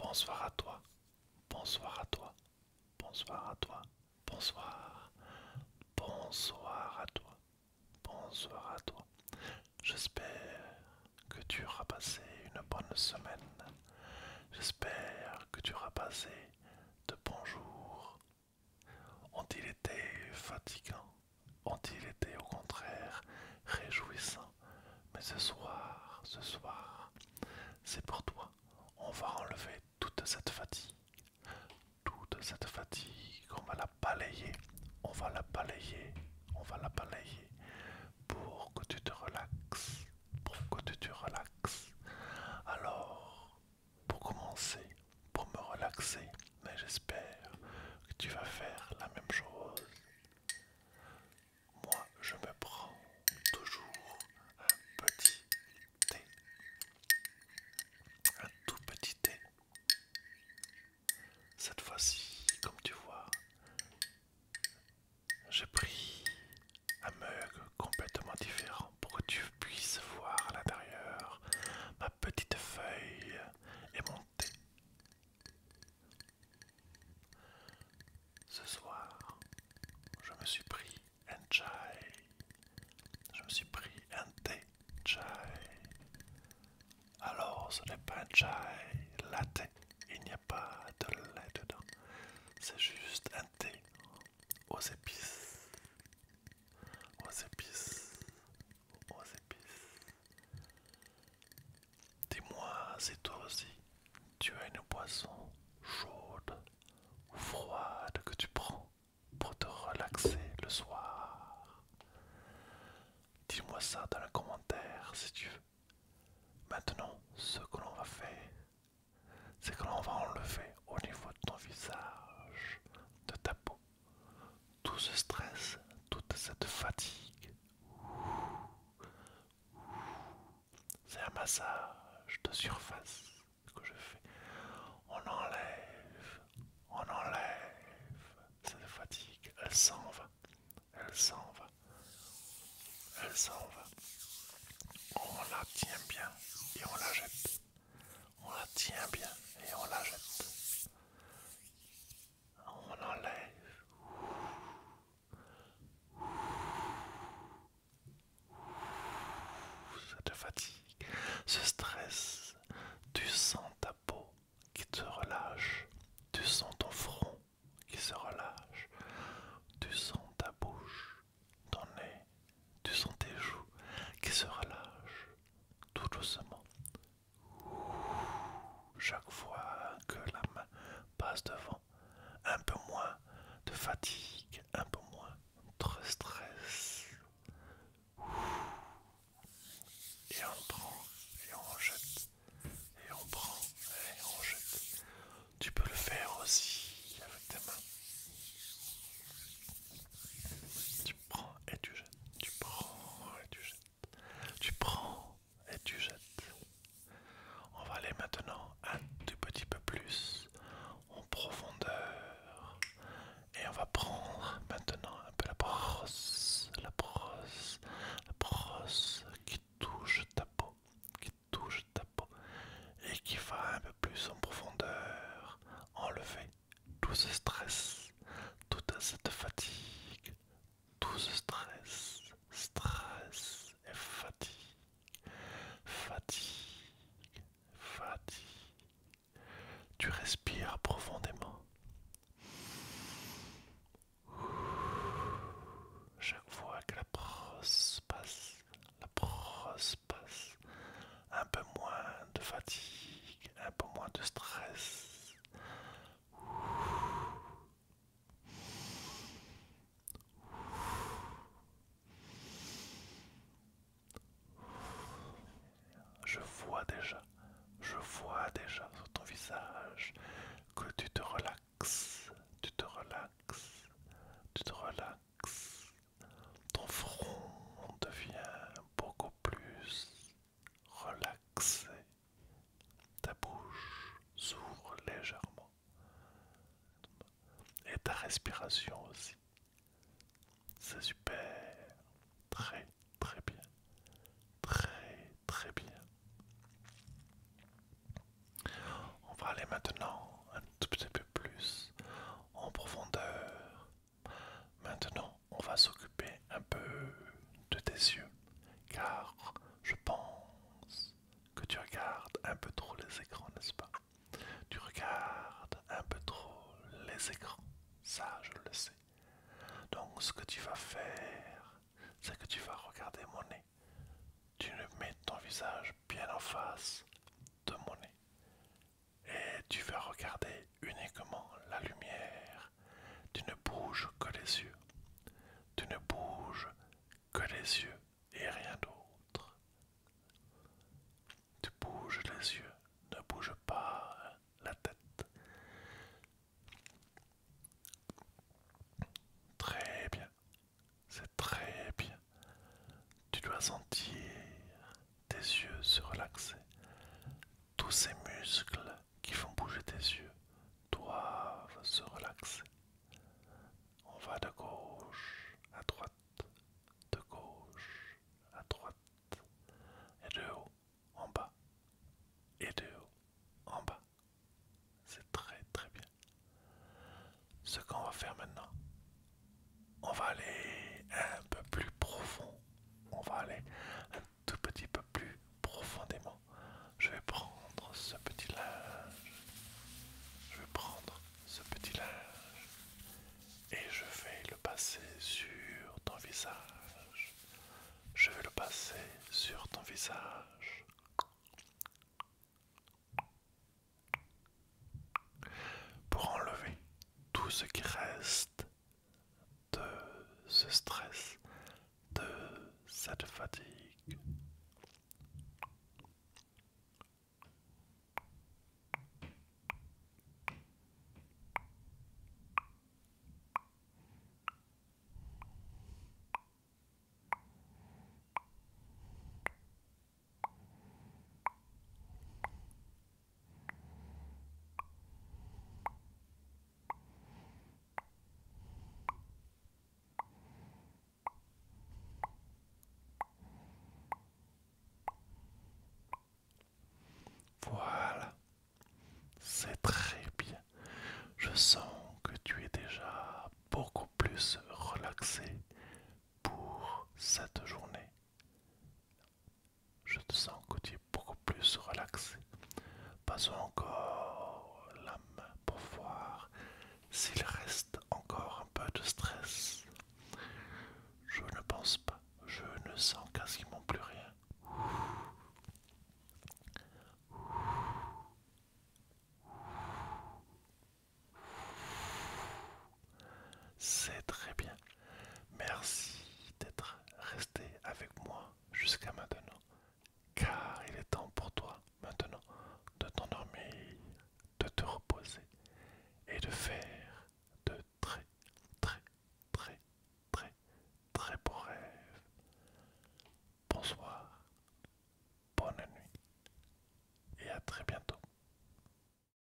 bonsoir à toi, bonsoir à toi, bonsoir à toi, bonsoir, bonsoir à toi, bonsoir à toi. J'espère que tu auras passé une bonne semaine. J'espère que tu auras passé de bons jours. Ont-ils été fatigants? Ont-ils été au contraire réjouissants? Mais ce soir, c'est pour toi. On va enlever toute cette fatigue. Toute cette fatigue, on va la balayer. On va la balayer. On va la balayer pour que tu te relaxes. Pour que tu te relaxes. Alors, pour commencer, pour me relaxer, mais j'espère que tu vas faire la même chose. Moi, je me prends toujours un petit thé. Un tout petit thé. Cette fois-ci, comme tu vois, j'ai pris un mug complètement différent pour que tu puisses voir à l'intérieur ma petite feuille et mon thé. Ce soir, je me suis pris un chai. Je me suis pris un thé chai. Alors, ce n'est pas un chai latte. Il n'y a pas de lait dedans. C'est juste un thé aux épices. Aux épices. Aux épices. Dis-moi si toi aussi tu as une boisson chaude ou froide que tu prends pour te relaxer le soir. Dis-moi ça dans les commentaires si tu veux. Maintenant, ce que l'on va faire, c'est que l'on va enlever au niveau de ton visage, de ta peau, tout ce stress, toute cette fatigue. C'est un massage de surface que je fais. On enlève cette fatigue. Elle s'en va, elle s'en va, elle s'en va. On la tient bien et on la jette. On la tient bien et on la jette. On enlève cette fatigue, ce stress. Tu sens ta peau qui te relâche. Tu sens ton front qui se relâche. Tu sens ta bouche, ton nez. Tu sens tes joues qui se relâchent tout doucement. Chaque fois que la main passe devant, un peu moins de fatigue, un peu moins de stress. Et on prend et on jette. Et on prend et on jette. Tu peux le faire aussi avec tes mains. Tu prends et tu jettes. Tu prends et tu jettes. Tu prends et tu jettes. On va aller maintenant un tout petit peu plus en profondeur. Et on va prendre maintenant un peu la brosse qui touche ta peau, qui touche ta peau et qui va un peu plus en profondeur enlever tout ce stress, toute cette fatigue, tout ce stress, stress et fatigue, fatigue, fatigue. Tu respires profondément. Chaque fois que la brosse passe, un peu moins de fatigue, un peu moins de stress. Je je vois déjà sur ton visage que tu te relaxes, tu te relaxes, tu te relaxes. Ton front devient beaucoup plus relaxé. Ta bouche s'ouvre légèrement et ta respiration aussi. C'est super, très très bien, très très bien. On va aller maintenant sentir tes yeux se relaxer. Tous ces muscles qui font bouger tes yeux doivent se relaxer. On va de gauche à droite, de gauche à droite, et de haut en bas, et de haut en bas. C'est très très bien. Ce qu'on va faire maintenant, on va aller un peu plus profond. On va aller un tout petit peu plus profondément. Je vais prendre ce petit linge. Je vais prendre ce petit linge et je vais le passer sur ton visage. Je vais le passer sur ton visage pour enlever tout ce qui reste de ce stress, de cette fatigue. Voilà, c'est très bien. Je sens que tu es déjà beaucoup plus relaxé pour cette journée. Je te sens que tu es beaucoup plus relaxé. Passons encore la main pour voir s'il reste encore un peu de stress. Je ne pense pas. Je ne sens quasiment